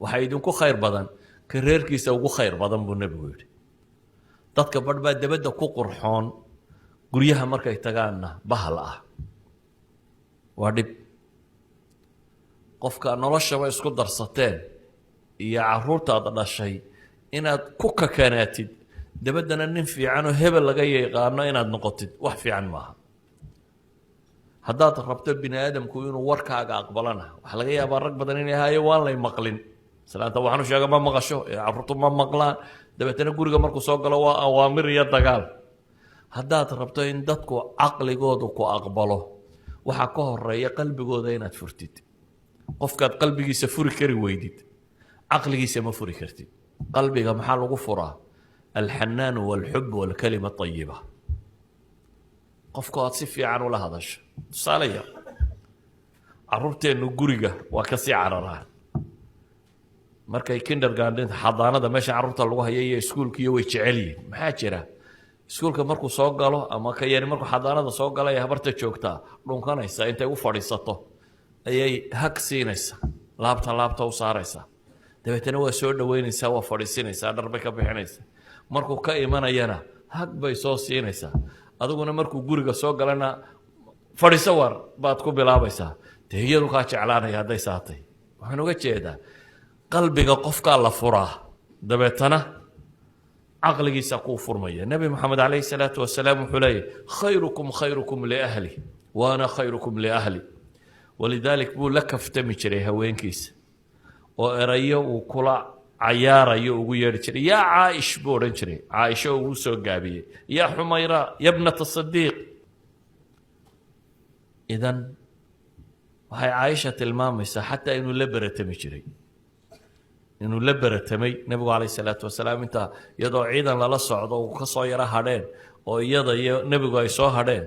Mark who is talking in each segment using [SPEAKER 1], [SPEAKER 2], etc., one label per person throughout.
[SPEAKER 1] waxaa idinku khayr badan ka reerkiisa ugu khayr badan buu nebigu yidhi dadka badh baa dabadda ku qurxoon guryaha markay tagaanna bahal ah waa dhib qofka noloshaba isku darsateen iyo carruurtaada dhashay inaad ku kakanaatid dabaddana nin fiican oo hebel laga yaqaano inaad noqotid wax fiican maaha haddaad rabto bini aadamku inuu warkaaga aqbalana waxaa laga yaabaa rag badan inay hayo waan lay maqlin islaanta waxaan u sheega ma maqasho carruurtu ma maqlaan dabeetana guriga markuu soo galo waa awaamir iyo dagaal haddaad rabto in dadku caqligoodu ku aqbalo waxaa ka horeeya qalbigooda inaad furtid qofkaad qalbigiisa furi kari weydid caqligiisa ma furi kartid qalbiga maxaa lagu furaa alxanaan walxub walkalima ayiba qofku aad si fiican ula hadasho tusaale yar carruurteennu guriga waa ka sii cararaan markay kindergarten xadaanada meesha carruurta lagu haya iyo iskuulkiiyo way jecel yihiin maxaa jira iskuulka markuu soo galo ama ka yari markuu xadaanada soo galo ay habarta joogtaa dhunkanaysa intay u fadhiisato ayay hag siinaysa laabta u saaraysa dabeetana waa soo dhaweynaysaa waa fadhiisinaysaa dharbay ka bixinaysaa markuu ka imanayana hag bay soo siinaysaa adiguna markuu guriga soo galana fadhiiso war baad ku bilaabaysaa dee iyadu kaa jeclaanaya hadday saatay waxaan uga jeedaa qalbiga qofkaa la furaa dabeetana caqligiisa kuu furmaya nebi moxamed calayhi salaatu wasalaam wuxuu leeyahy khayrukum liahli wa ana khayrukum liahli walidaalik buu la kaftami jiray haweenkiisa oo erayo uu kula cayaarayo ugu yeedhi jiray yaa caa'ish buu odhan jiray caaisho ugu soo gaabiyey yaa xumayra yabnata sadiiq idan waxay caaisha tilmaamaysaa xataa inuu la beratami jiray inuu la beratamay nebigu calayhi salaatu wasalaam intaa iyadoo ciidan lala socdo uu ka soo yaro hadheen oo iyada iyo nebigu ay soo hadheen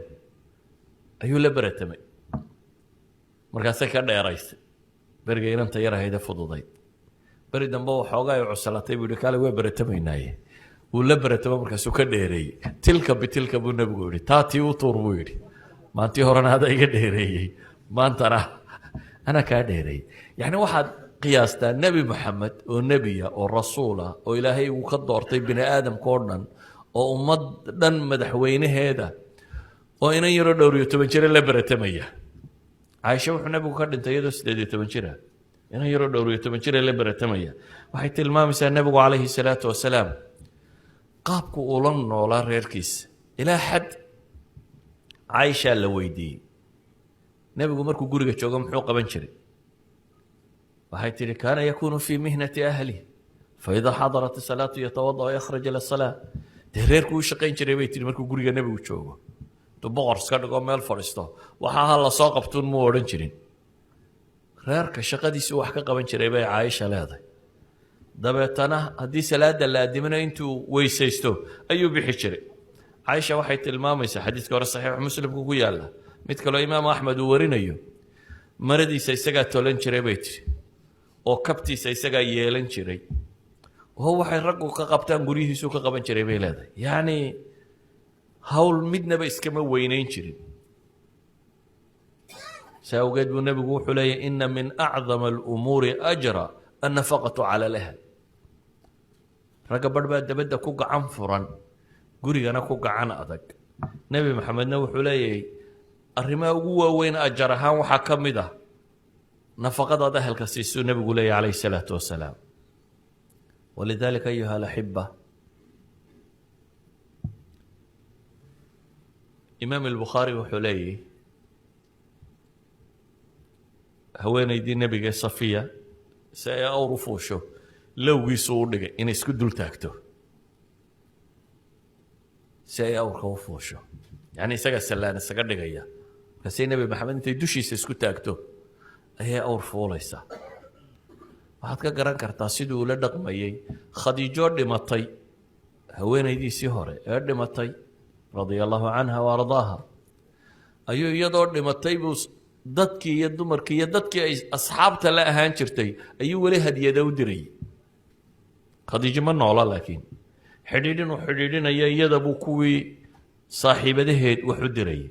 [SPEAKER 1] ayuu la beratamay markaasay ka dheeraysay beriga inanta yar ahayde fududayd beri dambe waxoogaa ay cuslatay buu yihi kaale waa beratamaynaaye wuu la beratamo markaasuu ka dheereeyey tilka bitilka buu nebigu yidhi taa tii u tuur buu yidhi maantii horena ada iga dheereeyey maantana ana kaa dheereeyey yacni waxaad qiyaastaa nebi moxamed oo nebiya oo rasuula oo ilaahay uu ka doortay bini aadamka oo dhan oo ummad dhan madaxweynaheeda oo inan yaroo 12 jira la beratamaya caaisha wuxuu nebigu ka dhintay iyadoo 18 jira inan yaroo 12 jira la beratamaya waxay tilmaamaysaa nebigu calayhi salaatu wasalaam qaabku uu la noolaa reerkiisa ilaa xad caaisha la weydiiyey nebigu markuu guriga joogo muxuu qaban jiray waxay tihi kaana yakuunu fii mihnati ahli faidaa xadarat salaatu yatawada yakhraj ila salaa dee reerku u shaqayn jiray bay tihi markuu guriga nebigu joogo intuu boqor iska dhigo meel fadhiisto waxaa ha la soo qabtuun muu odhan jirin reerka shaqadiisii wax ka qaban jiray bay caaisha leedahay dabeetana haddii salaada la aadimana intuu weysaysto ayuu bixi jiray caaisha waxay tilmaamaysaa xadiiska hore saxiix muslimku ku yaalla mid kaloo imaamu axmed uu warinayo maradiisa isagaa tolan jiray bay tihi oo kabtiisa isagaa yeelan jiray oo waxay raggu ka qabtaan guryihiisuu ka qaban jiray bay leedahay yacni hawl midnaba iskama weynayn jirin saa awgeed buu nebigu wuxuu leeyahy ina min acdama alumuuri ajra annafaqatu cala alahl ragga badh baa dabadda ku gacan furan gurigana ku gacan adag nebi maxamedna wuxuu leeyahay arrimaha ugu waaweyn ajar ahaan waxaa ka mid ah nafaqadaad ahelka siisuu nebigu leeyahy calayhi salaatu wasalaam walidalika ayuha alaxiba imaam albukhaari wuxuu leeyahy haweenaydii nebiga safiya si ay awr u fuusho lowgiisu u dhigay inay isku dul taagto si ay awrka u fuusho yacni isaga sallaan isaga dhigaya markaasay nebi maxamed intay dushiisa isku taagto ayay awr fuulaysaa waxaad ka garan kartaa siduu ula dhaqmayey khadiijo dhimatay haweenaydiisii hore ee dhimatay radia allahu canha wa ardaaha ayuu iyadoo dhimatay buu dadkii iyo dumarkii iyo dadkii ay asxaabta la ahaan jirtay ayuu weli hadiyada u dirayay khadiijo ma noola laakiin xidhiidhin uu xidhiidhinaya iyada buu kuwii saaxiibadaheed wax u dirayay